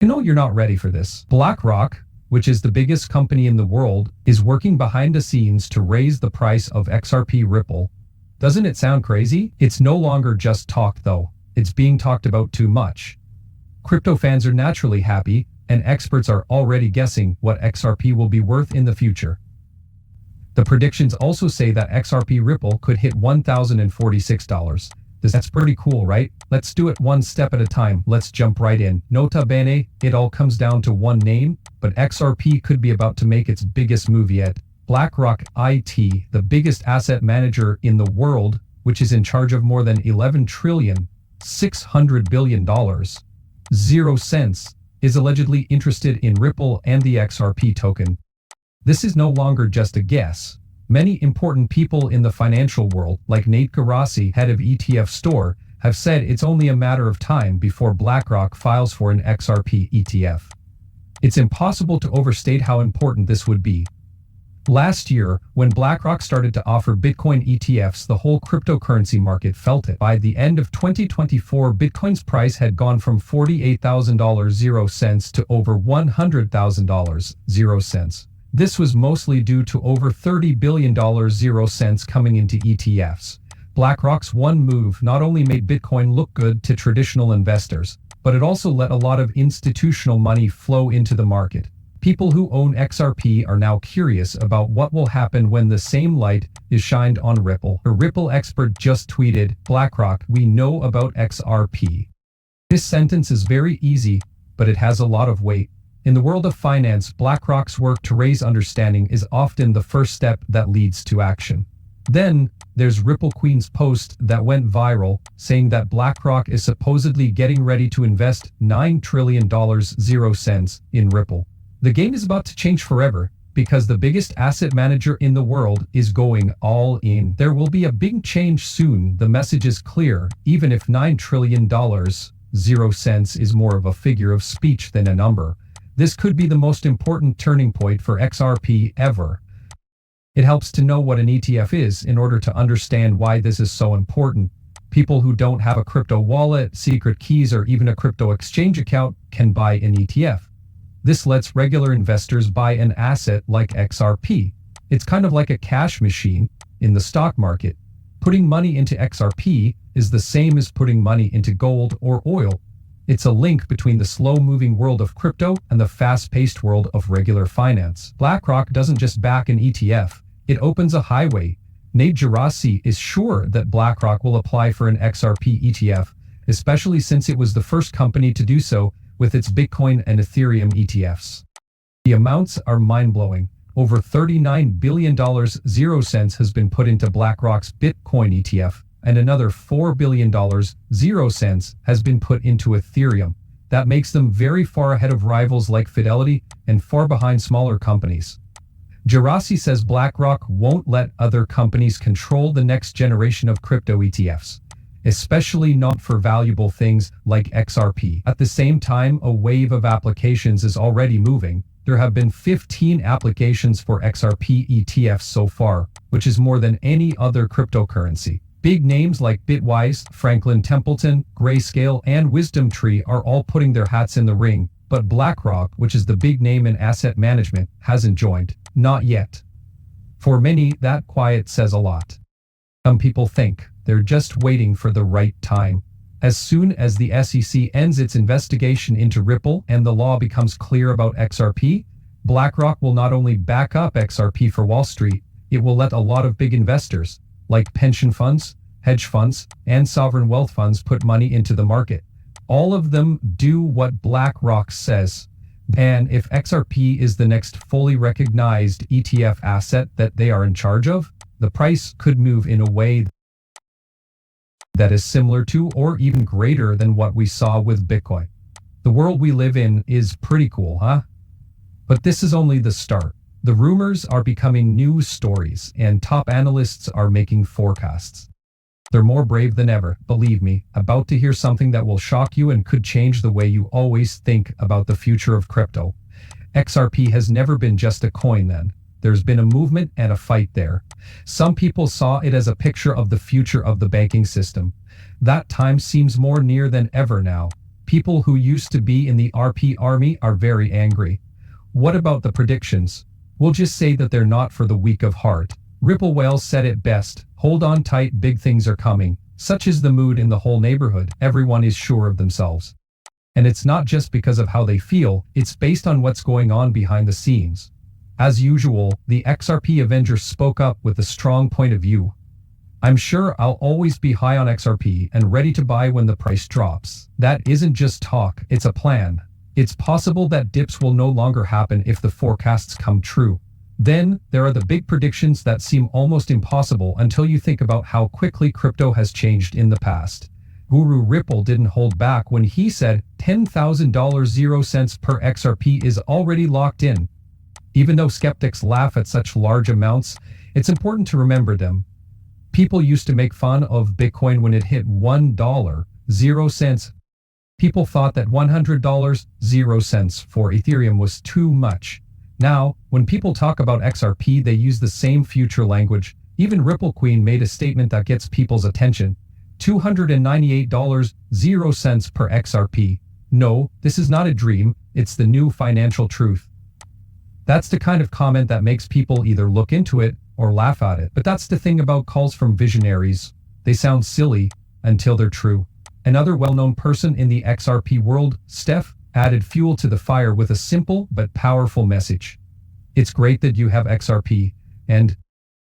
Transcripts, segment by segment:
know you're not ready for this. BlackRock, which is the biggest company in the world, is working behind the scenes to raise the price of XRP Ripple. Doesn't it sound crazy? It's no longer just talk though. It's being talked about too much. Crypto fans are naturally happy, and experts are already guessing what XRP will be worth in the future. The predictions also say that XRP Ripple could hit $1,046. That's pretty cool, right? Let's do it one step at a time. Let's jump right in. Nota bene, it all comes down to one name, but XRP could be about to make its biggest move yet. BlackRock IT, the biggest asset manager in the world, which is in charge of more than $11,600 billion, 0 cents, is allegedly interested in Ripple and the XRP token. This is no longer just a guess. Many important people in the financial world, like Nate Garassi, head of ETF Store, have said it's only a matter of time before BlackRock files for an XRP ETF. It's impossible to overstate how important this would be. Last year, when BlackRock started to offer Bitcoin ETFs, the whole cryptocurrency market felt it. By the end of 2024, Bitcoin's price had gone from $48,000 0 cents to over $100,000 0 cents. This was mostly due to over $30 billion 0 cents coming into ETFs. BlackRock's one move not only made Bitcoin look good to traditional investors, but it also let a lot of institutional money flow into the market. People who own XRP are now curious about what will happen when the same light is shined on Ripple. A Ripple expert just tweeted, "BlackRock, we know about XRP." This sentence is very easy, but it has a lot of weight. In the world of finance, BlackRock's work to raise understanding is often the first step that leads to action. Then, there's Ripple Queen's post that went viral, saying that BlackRock is supposedly getting ready to invest $9 trillion 0 cents in Ripple. The game is about to change forever, because the biggest asset manager in the world is going all in. There will be a big change soon. The message is clear, even if $9 trillion 0 cents is more of a figure of speech than a number. This could be the most important turning point for XRP ever. It helps to know what an ETF is in order to understand why this is so important. People who don't have a crypto wallet, secret keys, or even a crypto exchange account can buy an ETF. This lets regular investors buy an asset like XRP. It's kind of like a cash machine in the stock market. Putting money into XRP is the same as putting money into gold or oil. It's a link between the slow-moving world of crypto and the fast-paced world of regular finance. BlackRock doesn't just back an ETF, it opens a highway. Nate Garassi is sure that BlackRock will apply for an XRP ETF, especially since it was the first company to do so with its Bitcoin and Ethereum ETFs. The amounts are mind-blowing. Over $39 billion 0 cents has been put into BlackRock's Bitcoin ETF, and another $4 billion 0 cents has been put into Ethereum. That makes them very far ahead of rivals like Fidelity and far behind smaller companies. Garassi says BlackRock won't let other companies control the next generation of crypto ETFs, especially not for valuable things like XRP. At the same time, a wave of applications is already moving. There have been 15 applications for XRP ETFs so far, which is more than any other cryptocurrency. Big names like Bitwise, Franklin Templeton, Grayscale, and WisdomTree are all putting their hats in the ring, but BlackRock, which is the big name in asset management, hasn't joined. Not yet. For many, that quiet says a lot. Some people think they're just waiting for the right time. As soon as the SEC ends its investigation into Ripple and the law becomes clear about XRP, BlackRock will not only back up XRP for Wall Street, it will let a lot of big investors, like pension funds, hedge funds, and sovereign wealth funds put money into the market. All of them do what BlackRock says. And if XRP is the next fully recognized ETF asset that they are in charge of, the price could move in a way that is similar to or even greater than what we saw with Bitcoin. The world we live in is pretty cool, huh? But this is only the start. The rumors are becoming news stories, and top analysts are making forecasts. They're more brave than ever, believe me, about to hear something that will shock you and could change the way you always think about the future of crypto. XRP has never been just a coin then. There's been a movement and a fight there. Some people saw it as a picture of the future of the banking system. That time seems more near than ever now. People who used to be in the RP army are very angry. What about the predictions? We'll just say that they're not for the weak of heart. Ripple Whale said it best, hold on tight, big things are coming. Such is the mood in the whole neighborhood, everyone is sure of themselves. And it's not just because of how they feel, it's based on what's going on behind the scenes. As usual, the XRP Avengers spoke up with a strong point of view. I'm sure I'll always be high on XRP and ready to buy when the price drops. That isn't just talk, it's a plan. It's possible that dips will no longer happen if the forecasts come true. Then, there are the big predictions that seem almost impossible until you think about how quickly crypto has changed in the past. Guru Ripple didn't hold back when he said $10,000 0 cents per XRP is already locked in. Even though skeptics laugh at such large amounts, it's important to remember them. People used to make fun of Bitcoin when it hit $1 0 cents. People thought that $100 0 cents for Ethereum was too much. Now, when people talk about XRP, they use the same future language. Even Ripple Queen made a statement that gets people's attention. $298 0 cents per XRP. No, this is not a dream, it's the new financial truth. That's the kind of comment that makes people either look into it or laugh at it. But that's the thing about calls from visionaries. They sound silly until they're true. Another well-known person in the XRP world, Steph, added fuel to the fire with a simple but powerful message. It's great that you have XRP, and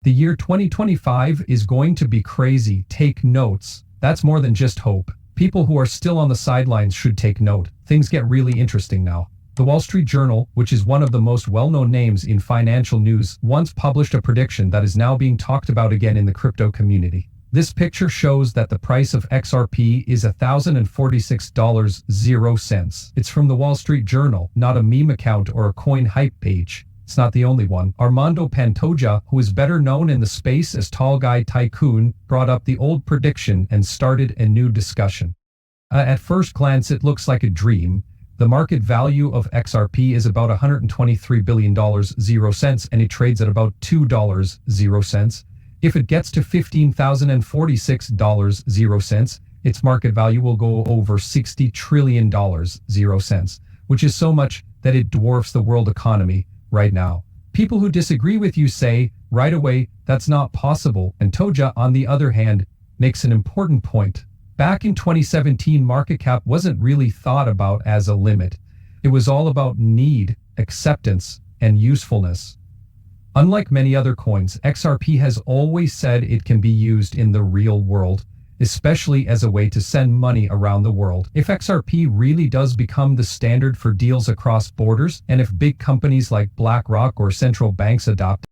the year 2025 is going to be crazy. Take notes. That's more than just hope. People who are still on the sidelines should take note. Things get really interesting now. The Wall Street Journal, which is one of the most well-known names in financial news, once published a prediction that is now being talked about again in the crypto community. This picture shows that the price of XRP is $1,046 0 cents. It's from the Wall Street Journal, not a meme account or a coin hype page. It's not the only one. Armando Pantoja, who is better known in the space as Tall Guy Tycoon, brought up the old prediction and started a new discussion. At first glance, it looks like a dream. The market value of XRP is about $123 billion 0 cents, and it trades at about $2 0 cents. If it gets to $15,046 0 cents, its market value will go over $60 trillion 0 cents, which is so much that it dwarfs the world economy right now. People who disagree with you say, right away, that's not possible, and Toja, on the other hand, makes an important point. Back in 2017, market cap wasn't really thought about as a limit. It was all about need, acceptance, and usefulness. Unlike many other coins, XRP has always said it can be used in the real world, especially as a way to send money around the world. If XRP really does become the standard for deals across borders, and if big companies like BlackRock or central banks adopt